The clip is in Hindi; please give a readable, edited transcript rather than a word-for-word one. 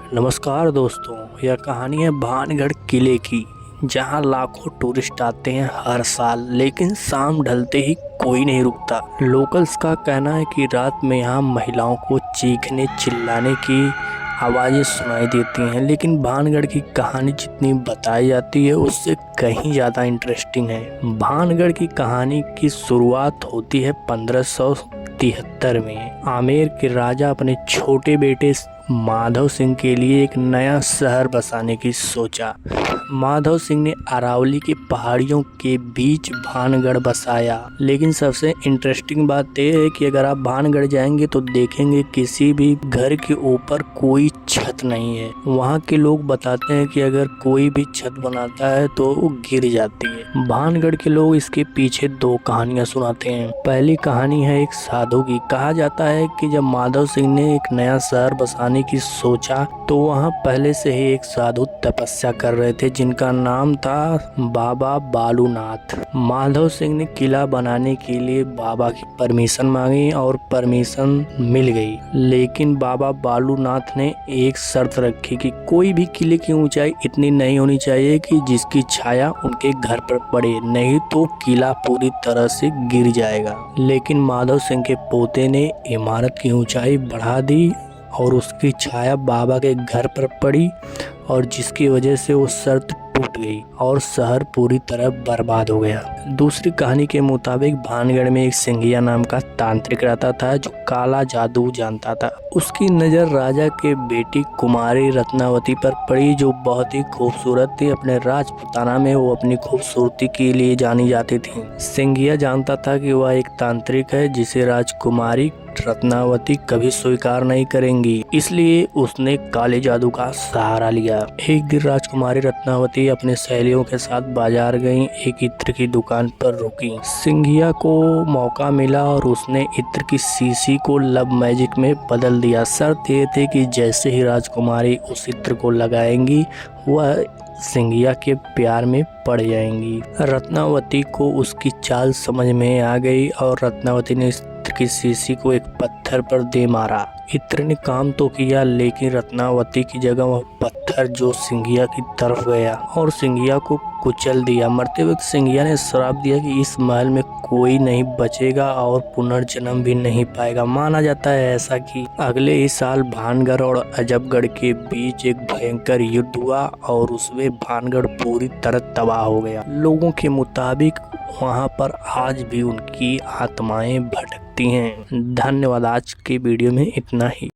नमस्कार दोस्तों, यह कहानी है भानगढ़ किले की, जहां लाखों टूरिस्ट आते हैं हर साल, लेकिन शाम ढलते ही कोई नहीं रुकता। लोकल्स का कहना है कि रात में यहां महिलाओं को चीखने चिल्लाने की आवाज़ें सुनाई देती हैं, लेकिन भानगढ़ की कहानी जितनी बताई जाती है उससे कहीं ज़्यादा इंटरेस्टिंग है। भानगढ़ की कहानी की शुरुआत होती है 1573 में। आमेर के राजा अपने छोटे बेटे माधव सिंह के लिए एक नया शहर बसाने की सोचा। माधव सिंह ने अरावली की पहाड़ियों के बीच भानगढ़ बसाया, लेकिन सबसे इंटरेस्टिंग बात यह है कि अगर आप भानगढ़ जाएंगे तो देखेंगे किसी भी घर के ऊपर कोई छत नहीं है। वहाँ के लोग बताते हैं कि अगर कोई भी छत बनाता है तो वो गिर जाती है। भानगढ़ के लोग इसके पीछे दो कहानियां सुनाते हैं। पहली कहानी है एक साधु की। कहा जाता है कि जब माधव सिंह ने एक नया शहर बसाने की सोचा तो वहाँ पहले से ही एक साधु तपस्या कर रहे थे जिनका नाम था बाबा बालूनाथ। माधव सिंह ने किला बनाने के लिए बाबा की परमिशन मांगी और परमिशन मिल गई, लेकिन बाबा बालूनाथ ने एक शर्त रखी कि कोई भी किले की ऊंचाई इतनी नहीं होनी चाहिए कि जिसकी छाया उनके घर पर पड़े, नहीं तो किला पूरी तरह से गिर जाएगा। लेकिन माधव सिंह के पोते ने इमारत की ऊंचाई बढ़ा दी और उसकी छाया बाबा के घर पर पड़ी, और जिसकी वजह से वो शर्त टूट गई और शहर पूरी तरह बर्बाद हो गया। दूसरी कहानी के मुताबिक भानगढ़ में एक सिंघिया नाम का तांत्रिक रहता था जो काला जादू जानता था। उसकी नज़र राजा के बेटी कुमारी रत्नावती पर पड़ी, जो बहुत ही खूबसूरत थी। अपने राजपुताना में वो अपनी खूबसूरती के लिए जानी जाती थी। सिंघिया जानता था कि वह एक तांत्रिक है जिसे राजकुमारी रत्नावती कभी स्वीकार नहीं करेंगी, इसलिए उसने काले जादू का सहारा लिया। एक दिन राजकुमारी रत्नावती अपने सहेलियों के साथ बाजार गईं। एक इत्र की दुकान पर रुकी। सिंघिया को मौका मिला और उसने इत्र की शीशी को लव मैजिक में बदल दिया। शर्त ये थी कि जैसे ही राजकुमारी उस इत्र को लगाएंगी वह सिंघिया के प्यार में पड़ जाएंगी। रत्नावती को उसकी चाल समझ में आ गई और रत्नावती ने की शीशी को एक पत्थर पर दे मारा। इत्र ने काम तो किया, लेकिन रत्नावती की जगह वह पत्थर जो सिंघिया की तरफ गया और सिंघिया को कुचल दिया। मरते वक्त सिंघिया ने श्राप दिया कि इस महल में कोई नहीं बचेगा और पुनर्जन्म भी नहीं पाएगा। माना जाता है ऐसा कि अगले ही साल भानगढ़ और अजबगढ़ के बीच एक भयंकर युद्ध हुआ और उसमें भानगढ़ पूरी तरह तबाह हो गया। लोगों के मुताबिक वहाँ पर आज भी उनकी आत्माएं भटकती हैं। धन्यवाद। आज के वीडियो में इतना ही।